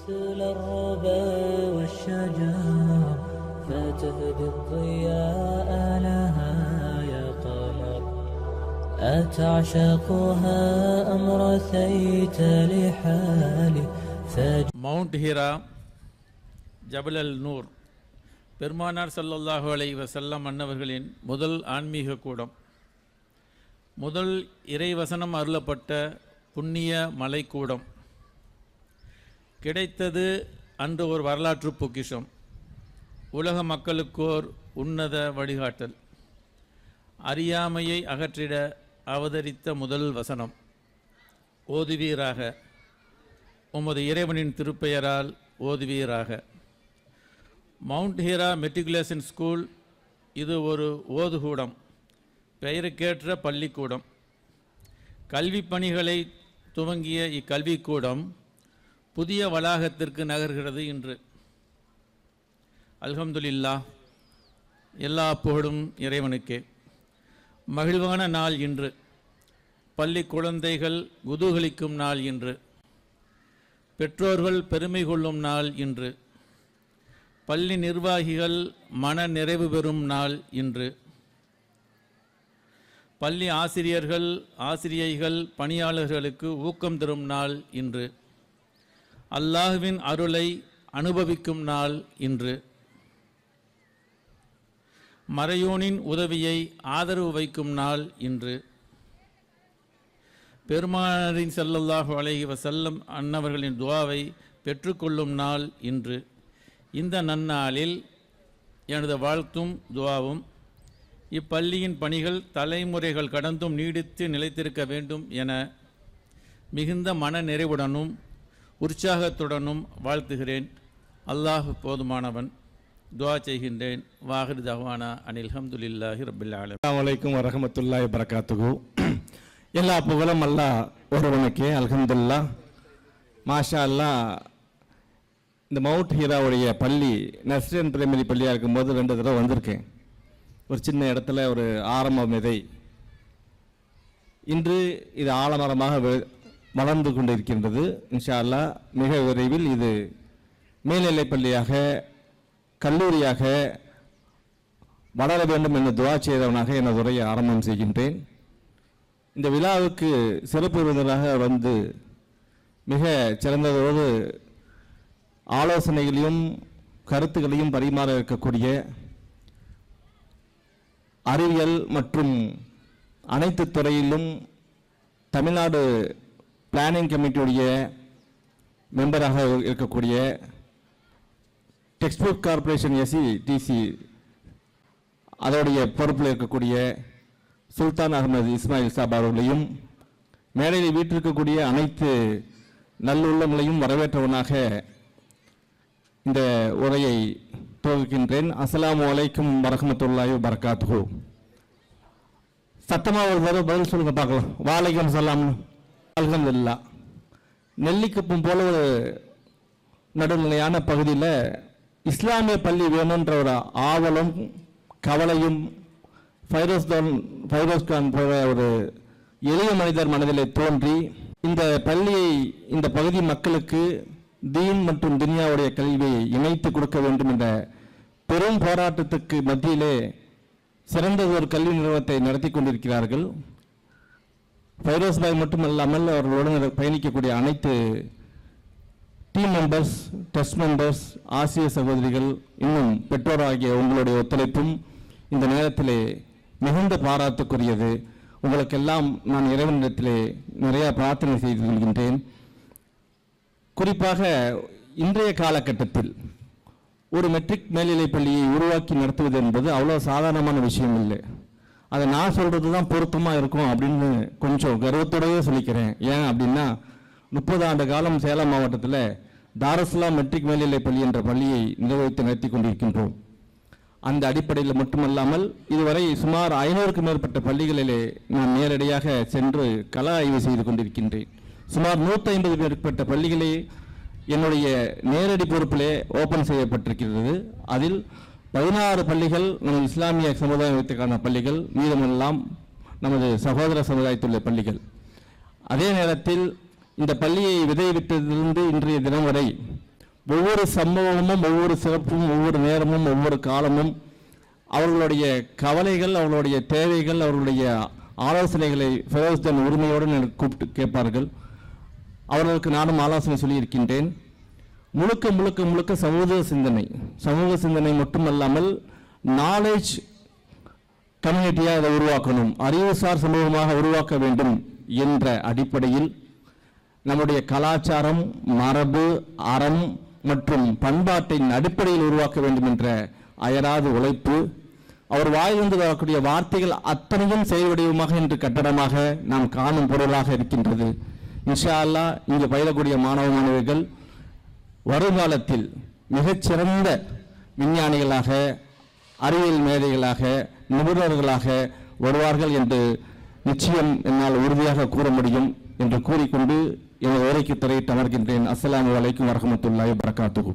مثل الربا والشجر فتهدي الضياء لها يا قمر أتعشقها أم رثيت لحالي mount Heera ஜபல் அல் நூர் பெருமானார் ஸல்லல்லாஹு அலைஹி வஸல்லம் அன்னவர்களின் முதல் ஆன்மீக கூடம், முதல் இறைவசனம் அருளப்பட்ட புண்ணிய மலைக்கூடம். கிடைத்தது அன்று ஒரு வரலாற்று பொக்கிஷம், உலக மக்களுக்கோர் உன்னத வழிகாட்டல். அறியாமையை அகற்றிட அவதரித்த முதல் வசனம். ஓதுவீராக, உமது இறைவனின் திருப்பெயரால் ஓதுவீராக. மவுண்ட் ஹீரா மெட்ரிகுலேஷன் ஸ்கூல் இது ஒரு ஓதுகூடம், பெயருக்கேற்ற பள்ளிக்கூடம். கல்வி பணிகளை துவங்கிய இக்கல்விக்கூடம் புதிய வளாகத்திற்கு நகர்கிறது இன்று. அல்ஹம்துலில்லாஹ், எல்லா புகழும் இறைவனுக்கே. மகிழ்வான நாள் இன்று, பள்ளி குழந்தைகள் குதூகலிக்கும் நாள் இன்று, பெற்றோர்கள் பெருமை கொள்ளும் நாள் இன்று, பள்ளி நிர்வாகிகள் மன நிறைவு பெறும் நாள் இன்று, பள்ளி ஆசிரியர்கள் ஆசிரியைகள் பணியாளர்களுக்கு ஊக்கம் தரும் நாள் இன்று, அல்லாஹ்வின் அருளை அனுபவிக்கும் நாள் இன்று, மறையோனின் உதவியை ஆதரவு வைக்கும் நாள் இன்று, பெருமானாரின் ஸல்லல்லாஹு அலைஹி வஸல்லம் அன்னவர்களின் துஆவை பெற்றுக்கொள்ளும் நாள் இன்று. இந்த நன்னாளில் எனது வாழ்த்தும் துஆவும் இப்பள்ளியின் பணிகள் தலைமுறைகள் கடந்தும் நீடித்து நிலைத்திருக்க வேண்டும் என மிகுந்த மன நிறைவுடனும் உற்சாகத்துடனும் வாழ்த்துகிறேன். அல்லாஹ் போதுமானவன். துஆ செய்கின்றேன். வாஹிர் தஅவானா அனில் ஹம்துலில்லாஹி ரப்பில் ஆலமீன். அஸ்ஸலாமு அலைக்கும் வரஹ்மத்துல்லாஹி வபரகாத்துஹு. எல்லா புகழும் அல்லாஹ் ஒருவனுக்கே. அல்ஹம்துலில்லாஹ், மாஷா அல்லாஹ். இந்த மவுண்ட் ஹீராவுடைய பள்ளி நர்சரி அண்ட் பிரைமரி பள்ளியாக இருக்கும்போது 2 தடவை வந்திருக்கேன். ஒரு சின்ன இடத்துல ஒரு ஆரம்ப விதை. இன்று இது ஆலமரமாக வளர்ந்து கொண்டு இருக்கின்றது. இன்ஷா அல்லாஹ் மிக விரைவில் இது மேல்நிலைப் பள்ளியாக கல்லூரியாக வளர வேண்டும் என்று துஆ செய்தவனாக எனது உரையை ஆரம்பம் செய்கின்றேன். இந்த விழாவுக்கு சிறப்பு விருந்தினராக வந்து மிக சிறந்ததோடு ஆலோசனைகளையும் கருத்துக்களையும் பரிமாற இருக்கக்கூடிய அறிவியல் மற்றும் அனைத்து துறையிலும் தமிழ்நாடு பிளானிங் கமிட்டியுடைய மெம்பராக இருக்கக்கூடிய டெக்ஸ்ட் புக் கார்பரேஷன் SETC அதோடைய பொறுப்பில் இருக்கக்கூடிய சுல்தான் அகமது இஸ்மாயில் சாப் அவர்களையும், மேடையில் வீட்டிருக்கக்கூடிய அனைத்து நல்லுள்ளங்களையும் வரவேற்றவனாக இந்த உரையை துவங்குகின்றேன். அஸ்ஸலாமு அலைக்கும் வரஹ்மத்துல்லாஹி வபரகாத்துஹு. சத்தமாக ஒரு தடவை பதில் சொல்லுங்க பார்க்கலாம். வாலைக்கும் சலாம். அல்ஹம்துலில்லாஹ். நெல்லிக்குப்பம் போல ஒரு நடுநிலையான பகுதியில் இஸ்லாமிய பள்ளி வேணுன்ற ஒரு ஆவலும் கவலையும் ஃபைரோஸ்கான் போன்ற ஒரு எளிய மனிதர் மனதிலே தோன்றி இந்த பள்ளியை இந்த பகுதி மக்களுக்கு தீன் மற்றும் துன்யாவுடைய கல்வியை இணைத்து கொடுக்க வேண்டும் என்ற பெரும் போராட்டத்துக்கு மத்தியிலே சிறந்த ஒரு கல்வி நிறுவனத்தை நடத்தி கொண்டிருக்கிறார்கள். ஃபைரோஸ் பாய் மட்டுமல்லாமல் அவர்களுடன் பயணிக்கக்கூடிய அனைத்து டீம் மெம்பர்ஸ், டெஸ்ட் மெம்பர்ஸ், ஆசிரியர் சகோதரிகள், இன்னும் பெற்றோர் ஆகிய உங்களுடைய ஒத்துழைப்பும் இந்த நேரத்திலே மிகுந்த பாராட்டுக்குரியது. உங்களுக்கெல்லாம் நான் இறைவனிடத்திலே நிறைய பிரார்த்தனை செய்து கொள்கின்றேன். குறிப்பாக இன்றைய காலகட்டத்தில் ஒரு மெட்ரிக் மேல்நிலைப் பள்ளியை உருவாக்கி நடத்துவது என்பது அவ்வளோ சாதாரணமான விஷயம் இல்லை. அதை நான் சொல்கிறது தான் பொருத்தமாக இருக்கும் அப்படின்னு கொஞ்சம் கர்வத்தோடவே சொல்லிக்கிறேன். ஏன் அப்படின்னா 30 ஆண்டு காலம் சேலம் மாவட்டத்தில் தாருஸ்ஸலாம் மெட்ரிக் மேல்நிலைப் பள்ளி என்ற பள்ளியை நிர்வகித்து நடத்தி கொண்டிருக்கின்றோம். அந்த அடிப்படையில் மட்டுமல்லாமல் இதுவரை சுமார் 500க்கும் மேற்பட்ட பள்ளிகளிலே நான் நேரடியாக சென்று கள ஆய்வு செய்து கொண்டிருக்கின்றேன். சுமார் 150 மேற்பட்ட பள்ளிகளே என்னுடைய நேரடி பொறுப்பிலே ஓப்பன் செய்யப்பட்டிருக்கிறது. அதில் 16 பள்ளிகள் நமது இஸ்லாமிய சமுதாயத்துக்கான பள்ளிகள், மீதமெல்லாம் நமது சகோதர சமுதாயத்துள்ள பள்ளிகள். அதே நேரத்தில் இந்த பள்ளியை விதைவிட்டதிலிருந்து இன்றைய தினம் வரை ஒவ்வொரு சம்பவமும், ஒவ்வொரு சிறப்பும், ஒவ்வொரு நேரமும், ஒவ்வொரு காலமும் அவர்களுடைய கவலைகள், அவர்களுடைய தேவைகள், அவர்களுடைய ஆலோசனைகளை ஃபெரோஸ்தன் உரிமையோடு எனக்கு கூப்பிட்டு கேட்பார்கள். அவர்களுக்கு நானும் ஆலோசனை சொல்லியிருக்கின்றேன். முழுக்க முழுக்க முழுக்க சமூக சிந்தனை மட்டுமல்லாமல் நாலேஜ் கம்யூனிட்டியாக இதை உருவாக்கணும், அறிவுசார் சமூகமாக உருவாக்க வேண்டும் என்ற அடிப்படையில் நம்முடைய கலாச்சாரம், மரபு, அறம் மற்றும் பண்பாட்டின் அடிப்படையில் உருவாக்க வேண்டும் என்ற அயராத உழைப்பு, அவர் வாயிலிருந்து வரக்கூடிய வார்த்தைகள் அத்தனையும் செயல்வடிவமாக இன்று கட்டடமாக நாம் காணும் பொருளாக இருக்கின்றது. இன்ஷா அல்லாஹ் இங்கு பயிலக்கூடிய மாணவ மாணவிகள் வருங்காலத்தில் மிகச்சிறந்த விஞ்ஞானிகளாக, அறிவியல் மேதைகளாக, நிபுணர்களாக வருவார்கள் என்று நிச்சயம் என்னால் உறுதியாக கூற முடியும் என்று கூறிக்கொண்டு எனது உரைக்கு திரையிட்டு அமர்கின்றேன். அஸ்ஸலாமு அலைக்கும் வரஹ்மத்துல்லாஹி வபரகாத்துஹு.